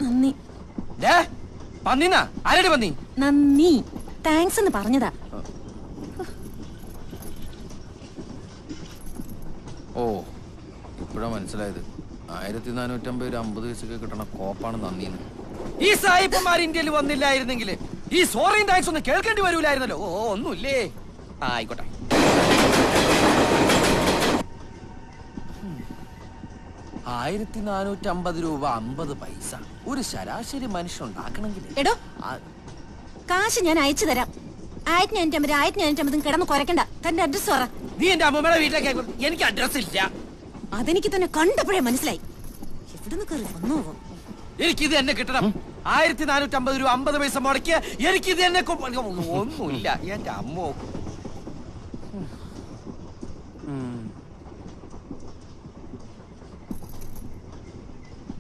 നന്ദി. പന്നിനാ ആരുടെ പന്നി? നന്ദി, താങ്ക്സ് എന്ന് പറഞ്ഞതാ. ഓ, ഇപ്പഴാ മനസ്സിലായത്. 1450 50 പൈസക്ക് കിട്ടണ കോപ്പാണ് നന്ദിന്ന്. ഈ സായിപ്പന്മാർ ഇന്ത്യയിൽ വന്നില്ലായിരുന്നെങ്കിൽ ഈ സോറിയും താങ്ക്സ് ഒന്നും കേൾക്കേണ്ടി വരൂലായിരുന്നല്ലോ. ഓ, ഒന്നുമില്ലേ. ആയിക്കോട്ടെ. 1450 രൂപ 50 പൈസ ഒരു ശരാശരി മനുഷ്യൻ ഉണ്ടാക്കണമെങ്കിൽ. എടോ, കാശ് ഞാൻ അയച്ചു തരാം. 1550 കിടന്ന് കുറയ്ക്കണ്ട. തന്റെ അഡ്രസ് പറ. നീ എന്റെ അമ്മമ്മയുടെ വീട്ടിലേക്ക്. എനിക്ക് അഡ്രസ് ഇല്ല. അതെനിക്ക് തന്നെ കണ്ടപ്പോഴേ മനസ്സിലായി. എവിടുന്ന് കയറി വന്നോ? എനിക്കിത് തന്നെ കിട്ടണം. 1450 രൂപ 50 പൈസ മുടക്കിയ എനിക്കിത് തന്നെ. ഒന്നുമില്ല എന്റെ അമ്മോ.